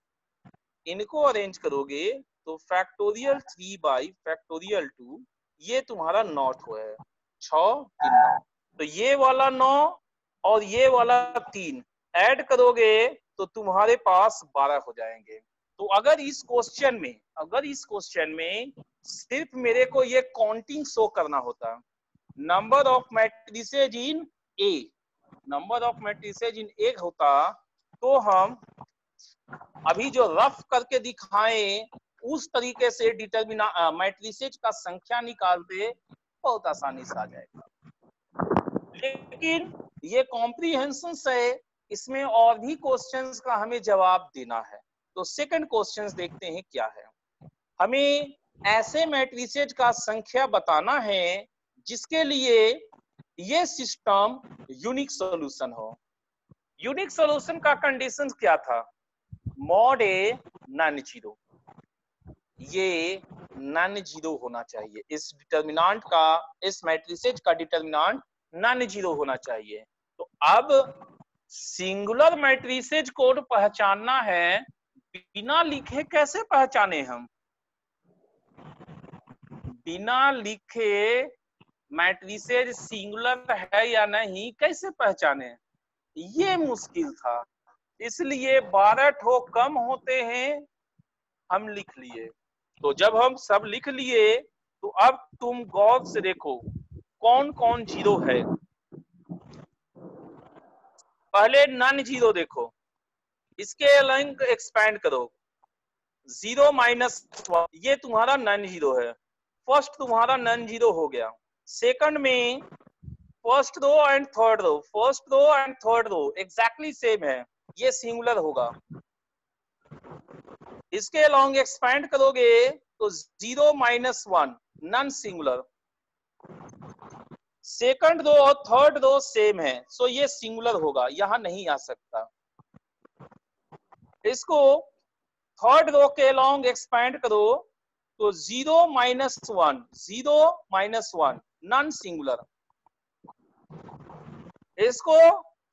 इनको अरेंज करोगे तो फैक्टोरियल 3 बाई फैक्टोरियल 2, ये तुम्हारा 9 ठो है, 6 3 9, तो ये वाला 9 और ये वाला 3 ऐड करोगे तो तुम्हारे पास 12 हो जाएंगे। तो अगर इस क्वेश्चन में, अगर इस क्वेश्चन में सिर्फ मेरे को ये काउंटिंग शो करना होता, number of matrices in A, number of matrices in A होता, तो हम अभी जो रफ करके दिखाएं उस तरीके से डिटर्मिना मैट्रिसेज का संख्या निकालते बहुत आसानी से आ जाएगा। लेकिन ये कॉम्प्रिहेंशन है, इसमें और भी क्वेश्चंस का हमें जवाब देना है। तो सेकंड क्वेश्चंस देखते हैं क्या है। हमें ऐसे मैट्रिसेज का संख्या बताना है जिसके लिए ये सिस्टम यूनिक सॉल्यूशन हो। यूनिक सॉल्यूशन का कंडीशन क्या था? मॉड ए नॉन जीरो, ये नॉन जीरो होना चाहिए। इस डिटर्मिनेंट का, इस मैट्रिसेज का डिटर्मिनेंट नॉन जीरो होना चाहिए। तो अब सिंगुलर मैट्रिसेज कोड पहचानना है, बिना लिखे कैसे पहचाने हम? बिना लिखे मैट्रिसेज सिंगुलर है या नहीं कैसे पहचाने, ये मुश्किल था। इसलिए 12 ठो कम होते हैं, हम लिख लिए। तो जब हम सब लिख लिए तो अब तुम गौर से देखो कौन कौन जीरो है। पहले नॉन जीरो देखो, इसके लिंक एक्सपैंड करो। 0 माइनस 1 ये तुम्हारा नॉन जीरो है। फर्स्ट तुम्हारा नॉन जीरो हो गया। सेकंड में first row and third row, first row and third row exactly same है, ये सिंगुलर होगा। इसके अलॉन्ग एक्सपैंड करोगे तो 0 minus 1 non singular. Second row और थर्ड रो सेम है, सो ये सिंगुलर होगा, यहां नहीं आ सकता। इसको थर्ड रो के अलॉन्ग एक्सपैंड करो तो 0 माइनस 1, 0 माइनस 1 नॉन सिंगुलर। इसको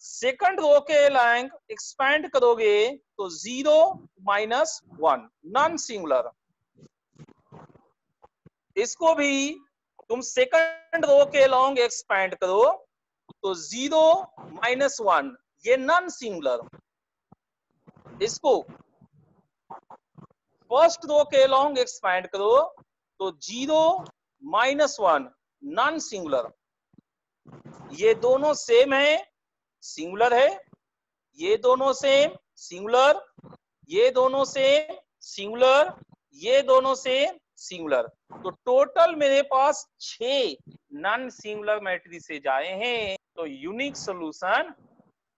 सेकंड रो के अलॉन्ग एक्सपैंड करोगे तो 0 माइनस 1 नॉन सिंगुलर। इसको भी तुम सेकंड रो के अलॉन्ग एक्सपैंड करो तो 0 माइनस 1 ये नॉन सिंगुलर। इसको फर्स्ट रो के अलॉन्ग एक्सपैंड करो तो 0 माइनस 1 नॉन सिंगुलर। ये दोनों सेम है, सिंगुलर है। ये दोनों सेम सिंगुलर, ये दोनों सेम सिंगुलर, ये दोनों सेम सिंगुलर। तो टोटल मेरे पास 6 नॉन सिंगुलर मैट्रिसेज आए हैं। तो यूनिक सॉल्यूशन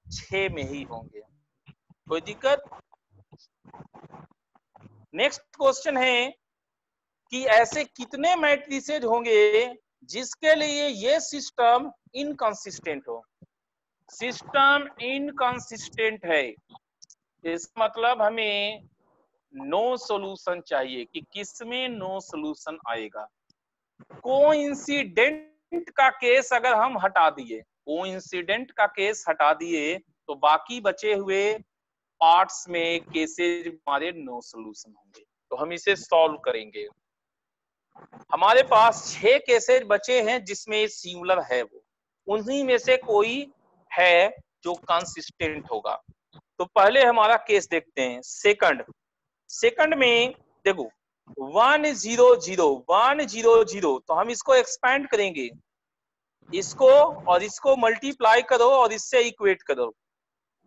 6 में ही होंगे। कोई दिक्कत? नेक्स्ट क्वेश्चन है कि ऐसे कितने मैट्रिसेज होंगे जिसके लिए ये सिस्टम इनकंसिस्टेंट हो। सिस्टम इनकंसिस्टेंट है, इसका मतलब हमें नो सॉल्यूशन चाहिए कि किसमें नो सॉल्यूशन आएगा। कोइंसिडेंट का केस अगर हम हटा दिए, कोइंसिडेंट का केस हटा दिए तो बाकी बचे हुए पार्ट्स में केसेज हमारे नो सॉल्यूशन होंगे। तो हम इसे सॉल्व करेंगे। हमारे पास 6 केसेज बचे हैं जिसमें सिंगुलर है, वो उन्हीं में से कोई है जो कंसिस्टेंट होगा। तो पहले हमारा केस देखते हैं सेकंड में देखो 1 0 0 1 0 0, तो हम इसको एक्सपैंड करेंगे, इसको और इसको मल्टीप्लाई करो और इससे इक्वेट करो।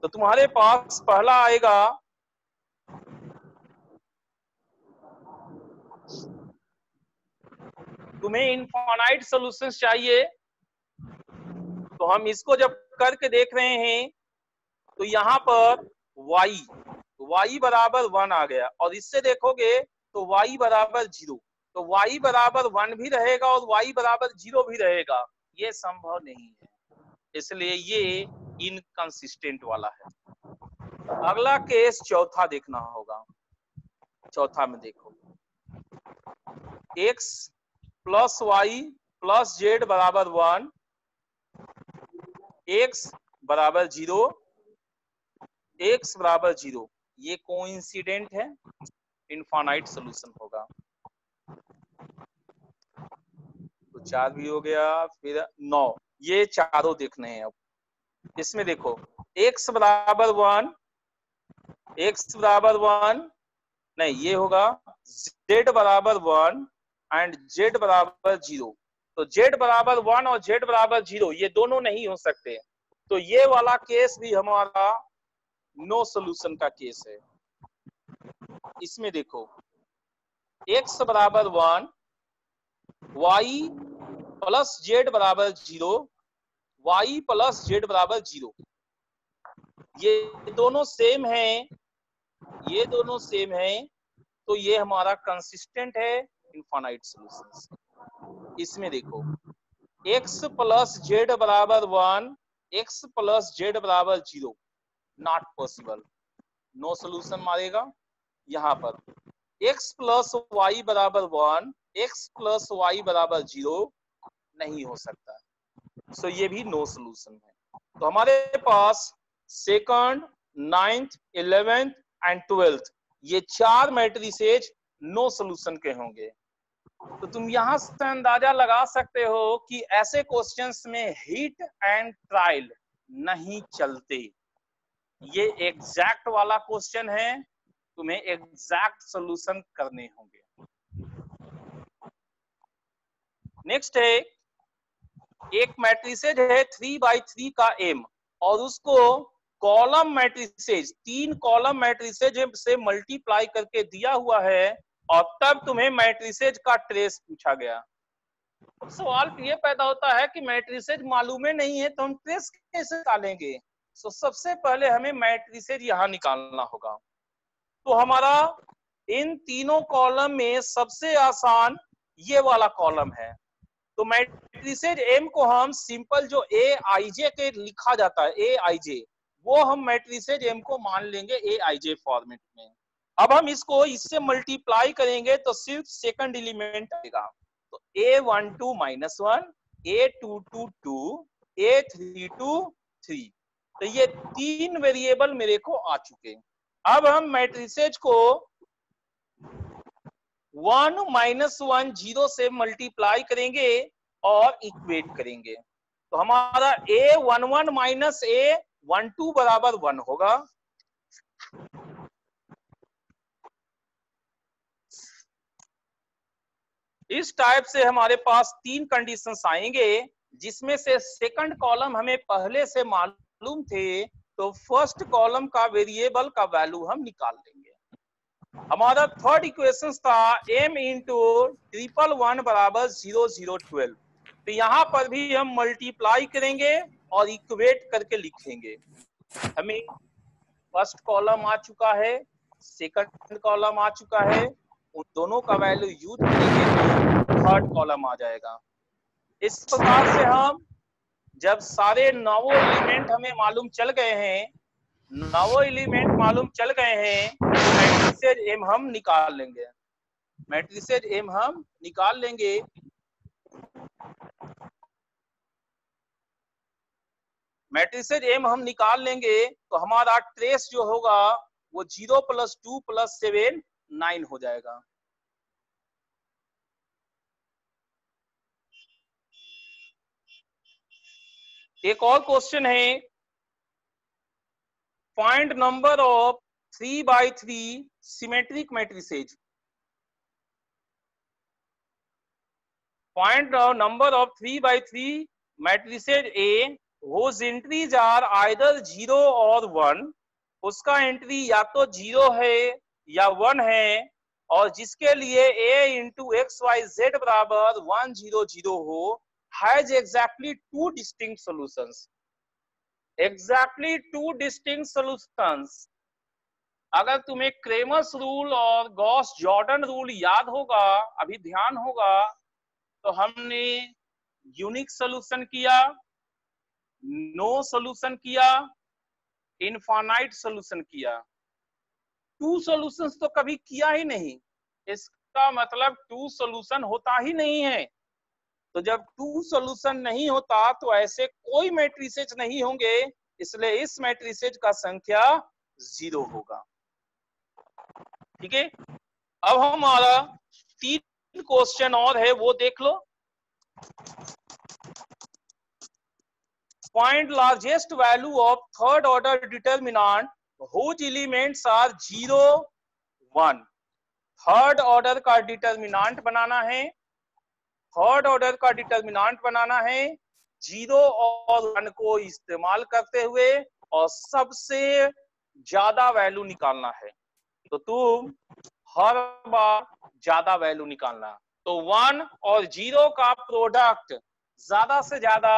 तो तुम्हारे पास पहला आएगा तुम्हें इनफाइनाइट सॉल्यूशंस चाहिए, तो हम इसको जब करके देख रहे हैं तो यहाँ पर y बराबर 1 आ गया, और इससे देखोगे तो y बराबर 0, तो y बराबर 1 भी रहेगा और y बराबर 0 भी रहेगा, ये संभव नहीं है, इसलिए ये इनकंसिस्टेंट वाला है। अगला केस चौथा देखना होगा। चौथा में देखो x plus y plus z बराबर 1, x बराबर 0, x बराबर 0, ये कोइंसिडेंट है, इनफाइनाइट सॉल्यूशन होगा। तो 4 भी हो गया, फिर 9, ये चारों देखने हैं। अब इसमें देखो x बराबर 1, x बराबर 1 नहीं, ये होगा z बराबर 1 एंड z बराबर 0। तो z बराबर 1 और z बराबर 0 ये दोनों नहीं हो सकते, तो ये वाला केस भी हमारा नो सॉल्यूशन का केस है। इसमें देखो x बराबर 1, y प्लस z बराबर 0, y प्लस z बराबर 0, ये दोनों सेम है, ये दोनों सेम है, तो ये हमारा कंसिस्टेंट है, इनफाइनाइट सॉल्यूशंस। इसमें देखो x प्लस जेड बराबर 1, x प्लस जेड बराबर 0, नॉट पॉसिबल, नो सोल्यूशन मारेगा। यहाँ पर x प्लस वाई बराबर 1, x प्लस वाई बराबर 0 नहीं हो सकता, सो ये भी नो सोल्यूशन है। तो हमारे पास second, 9th, 11th and 12th ये चार मैट्रिसेज नो सोल्यूशन के होंगे। तो तुम यहां से अंदाजा लगा सकते हो कि ऐसे क्वेश्चंस में हिट एंड ट्रायल नहीं चलते। ये एग्जैक्ट वाला क्वेश्चन है, तुम्हें एग्जैक्ट सॉल्यूशन करने होंगे। नेक्स्ट है, एक मैट्रिसेज है 3x3 का m और उसको कॉलम मैट्रिसेज, 3 कॉलम मैट्रिसेज से मल्टीप्लाई करके दिया हुआ है और तब तुम्हें मैट्रिसेज का ट्रेस पूछा गया। अब सवाल ये पैदा होता है कि मैट्रिसेज मालूम नहीं है तो हम ट्रेस कैसे निकालेंगे। तो सबसे पहले हमें मैट्रिसेज यहाँ निकालना होगा। तो हमारा इन तीनों कॉलम में सबसे आसान ये वाला कॉलम है। तो मैट्रिसेज एम को हम सिंपल जो ए आई जे के लिखा जाता है, ए आई जे, वो हम मैट्रिसेज एम को मान लेंगे ए आई जे फॉर्मेट में। अब हम इसको इससे मल्टीप्लाई करेंगे तो सिर्फ सेकंड एलिमेंट आएगा। तो A12 -1, A22 2, A32 3, तो ये 3 वेरिएबल मेरे को आ चुके। अब हम मैट्रिसेज को 1 -1 0 से मल्टीप्लाई करेंगे और इक्वेट करेंगे। तो हमारा A11 माइनस A12 बराबर 1 होगा। इस टाइप से हमारे पास 3 कंडीशंस आएंगे, जिसमें से सेकंड कॉलम हमें पहले से मालूम थे, तो फर्स्ट कॉलम का वेरिएबल का वैल्यू हम निकाल लेंगे। हमारा थर्ड इक्वेशन था m इंटू 111 बराबर 0 0 12। तो यहाँ पर भी हम मल्टीप्लाई करेंगे और इक्वेट करके लिखेंगे। हमें फर्स्ट कॉलम आ चुका है, सेकंड कॉलम आ चुका है, उन दोनों का वैल्यू यूज करेंगे तो थर्ड कॉलम आ जाएगा। इस प्रकार से हम जब सारे 9 एलिमेंट हमें मालूम चल गए हैं, 9 एलिमेंट मालूम चल गए हैं, तो मैट्रिसेज एम हम निकाल लेंगे। मैट्रिसेज एम हम निकाल लेंगे। मैट्रिसेज एम हम निकाल लेंगे तो हमारा ट्रेस जो होगा वो 0 + 2 + 7 9 हो जाएगा। एक और क्वेश्चन है, find number of 3x3 symmetric matrices. Find the number of 3x3 matrices A whose entries are either 0 और 1। उसका एंट्री या तो 0 है या 1 है, और जिसके लिए a इंटू XYZ बराबर 1 0 0 हो, has exactly 2 distinct solutions. Exactly 2 distinct solutions. अगर तुम्हें क्रेमर्स रूल और गॉस जॉर्डन रूल याद होगा, अभी ध्यान होगा, तो हमने यूनिक सॉल्यूशन किया, नो सॉल्यूशन किया, इनफाइनाइट सॉल्यूशन किया। 2 सॉल्यूशंस तो कभी किया ही नहीं। इसका मतलब 2 सॉल्यूशन होता ही नहीं है। तो जब 2 सॉल्यूशन नहीं होता तो ऐसे कोई मैट्रिसेज नहीं होंगे, इसलिए इस मैट्रिसेज का संख्या 0 होगा। ठीक है, अब हमारा 3 क्वेश्चन और है, वो देख लो। Find largest value of third order determinant whose elements are 0 1। Third order का डिटर्मिनांट बनाना है, थर्ड ऑर्डर का डिटर्मिनांट बनाना है 0 और 1 को इस्तेमाल करते हुए, और सबसे ज्यादा वैल्यू निकालना है। तो तुम हर बार ज्यादा वैल्यू निकालना। तो 1 और 0 का प्रोडक्ट ज्यादा से ज्यादा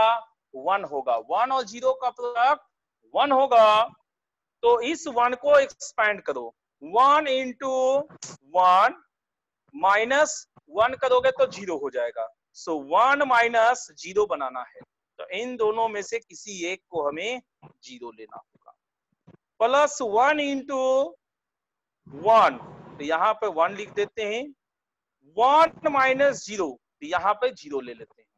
1 होगा। 1 और 0 का प्रोडक्ट 1 होगा। तो इस 1 को एक्सपैंड करो, 1 इंटू 1 माइनस 1 करोगे तो 0 हो जाएगा। सो 1 माइनस 0 बनाना है। तो इन दोनों में से किसी एक को हमें 0 लेना होगा। +1 इंटू 1, तो यहाँ पे 1 लिख देते हैं। 1 माइनस 0, तो यहाँ पे 0 ले लेते हैं।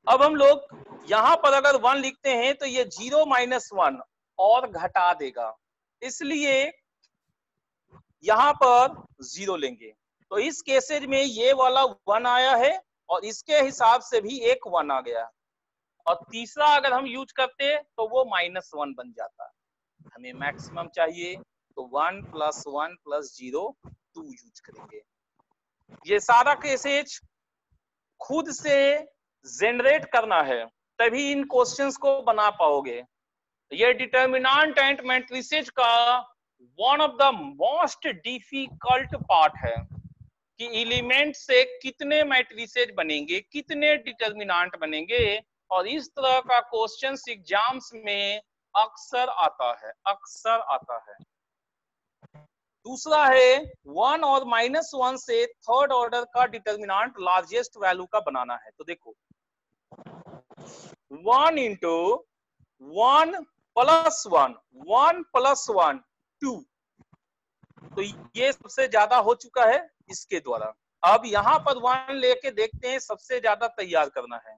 अब हम लोग यहाँ पर अगर 1 लिखते हैं तो ये 0 माइनस 1 और घटा देगा, इसलिए यहाँ पर 0 लेंगे। तो इस केसेज में ये वाला 1 आया है और इसके हिसाब से भी एक 1 आ गया, और तीसरा अगर हम यूज करते तो वो -1 बन जाता। हमें मैक्सिमम चाहिए तो 1 + 1 + 0 2 यूज करेंगे। ये सारा केसेज खुद से जनरेट करना है, तभी इन क्वेश्चंस को बना पाओगे। ये डिटर्मिनेंट एंड मैट्रिसेज का one of the most difficult part है कि एलिमेंट से कितने मैट्रिसेज बनेंगे, कितने डिटर्मिनेंट बनेंगे, और इस तरह का क्वेश्चंस एग्जाम्स में अक्सर आता है, अक्सर आता है। दूसरा है 1 और -1 से थर्ड ऑर्डर का डिटर्मिनेंट लार्जेस्ट वैल्यू का बनाना है। तो देखो 1 इंटू 1 + 1, 1 + 1 2, तो ये सबसे ज्यादा हो चुका है इसके द्वारा। अब यहाँ पर 1 लेके देखते हैं, सबसे ज्यादा तैयार करना है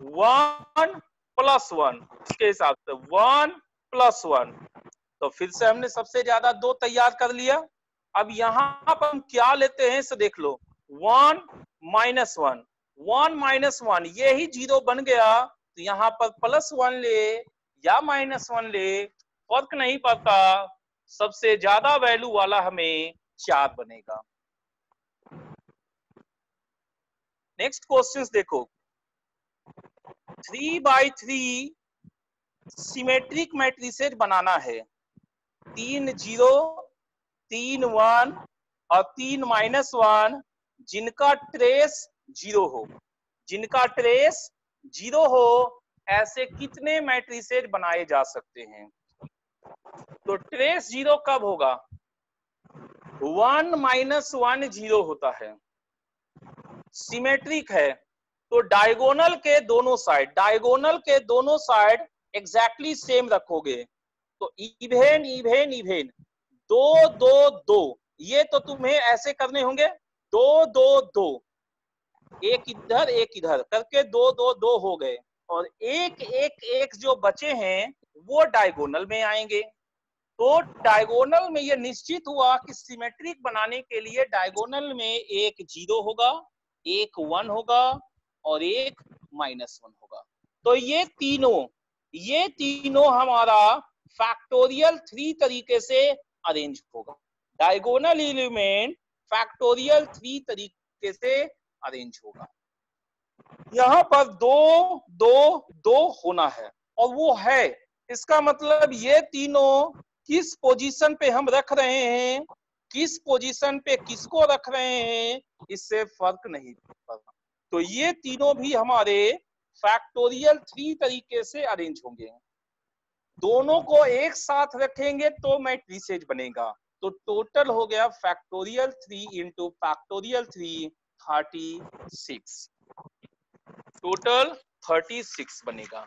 1 + 1, इसके हिसाब से 1 + 1, तो फिर से हमने सबसे ज्यादा 2 तैयार कर लिया। अब यहाँ पर हम क्या लेते हैं इसे देख लो, 1 - 1, 1 - 1 ये ही 0 बन गया, तो यहाँ पर +1 ले या -1 ले फर्क नहीं पड़ता, सबसे ज्यादा वैल्यू वाला हमें 4 बनेगा। नेक्स्ट क्वेश्चंस देखो, 3/3 सिमेट्रिक मैट्रिसेज बनाना है, 3 0, 3 1 और 3 -1, जिनका ट्रेस 0 हो, जिनका ट्रेस 0 हो, ऐसे कितने मैट्रिसेज बनाए जा सकते हैं? तो ट्रेस 0 कब होगा? 1 - 1 0 होता है। सिमेट्रिक है तो डायगोनल के दोनों साइड, डायगोनल के दोनों साइड एग्जैक्टली सेम रखोगे, तो इवेन इवेन इवेन 2 2 2, ये तो तुम्हें ऐसे करने होंगे 2 2 2, एक इधर एक इधर करके 2 2 2 हो गए, और एक एक एक जो बचे हैं वो डायगोनल में आएंगे। तो डायगोनल में ये निश्चित हुआ कि सिमेट्रिक बनाने के लिए डायगोनल में एक 0 होगा, एक 1 होगा और एक -1 होगा। तो ये तीनों हमारा फैक्टोरियल 3 तरीके से अरेंज होगा। डायगोनल एलिमेंट फैक्टोरियल 3 तरीके से अरेंज होगा। यहाँ पर 2 2 2 होना है, और वो है, इसका मतलब ये तीनों किस पोजीशन पे हम रख रहे हैं, किस पोजीशन पे किसको रख रहे हैं, इससे फर्क नहीं पड़ता। तो ये तीनों भी हमारे फैक्टोरियल 3 तरीके से अरेंज होंगे। दोनों को एक साथ रखेंगे तो मैट्रिसेज बनेगा, तो टोटल हो गया फैक्टोरियल 3 इंटू फैक्टोरियल 3 36, टोटल 36 बनेगा।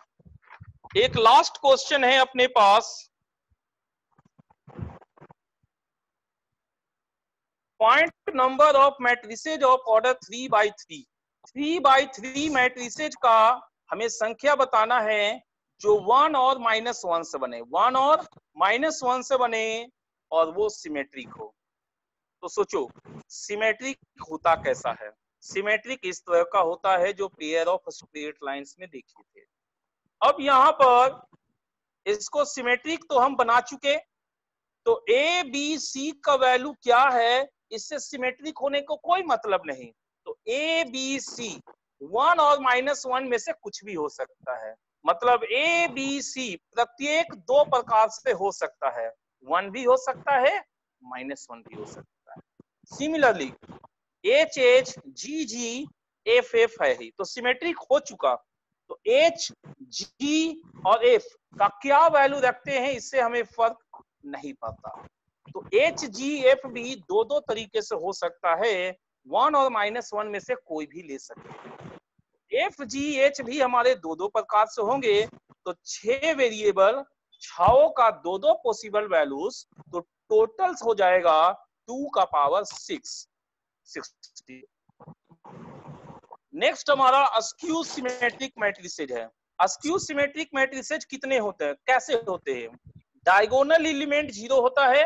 एक लास्ट क्वेश्चन है अपने पास, point number of matrices of order 3/3। 3/3 matrices का हमें संख्या बताना है जो 1 और -1 से बने, 1 और -1 से बने और वो सिमेट्रिक हो। तो सोचो सिमेट्रिक होता कैसा है? सिमेट्रिक इस तरह का होता है जो पेयर ऑफ स्ट्रेट लाइंस में देखे थे। अब यहाँ पर इसको सिमेट्रिक तो हम बना चुके, तो ए बी सी का वैल्यू क्या है, इससे सिमेट्रिक होने को कोई मतलब नहीं। तो ए बी सी 1 और -1 में से कुछ भी हो सकता है, मतलब ए बी सी प्रत्येक 2 प्रकार से हो सकता है, 1 भी हो सकता है, -1 भी हो सकता है। सिमिलरली एच एच जी जी एफ एफ है ही, तो सिमेट्रिक हो चुका। तो एच जी और एफ का क्या वैल्यू रखते हैं इससे हमें फर्क नहीं पड़ता। तो एच जी एफ भी 2 तरीके से हो सकता है, 1 और -1 में से कोई भी ले सकते। एफ जी एच भी हमारे 2 प्रकार से होंगे, तो 6 वेरिएबल छाओ का दो दो पॉसिबल वैल्यूज, तो टोटल्स हो जाएगा 2 का पावर 60। नेक्स्ट हमारा अस्क्यू सिमेट्रिक मैट्रिसेज है। अस्क्यू सिमेट्रिक मैट्रिसेज कितने होते हैं, कैसे होते हैं? डायगोनल एलिमेंट 0 होता है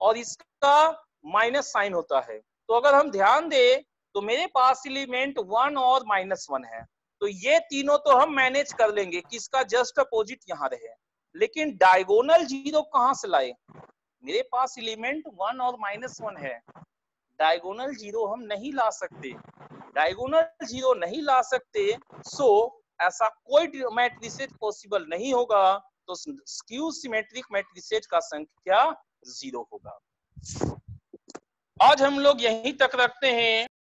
और इसका माइनस साइन होता है। तो अगर हम ध्यान दें तो मेरे पास एलिमेंट 1 और -1 है, तो ये तीनों तो हम मैनेज कर लेंगे कि इसका जस्ट अपोजिट यहाँ रहे। लेकिन डायगोनल 0 कहां से लाए? मेरे पास एलिमेंट 1 और -1 है, डायगोनल 0 हम नहीं ला सकते। डायगोनल 0 नहीं ला सकते, सो ऐसा कोई मैट्रिसेज पॉसिबल नहीं होगा, तो स्क्यू सिमेट्रिक मैट्रिसेज का संख्या 0 होगा। आज हम लोग यहीं तक रखते हैं।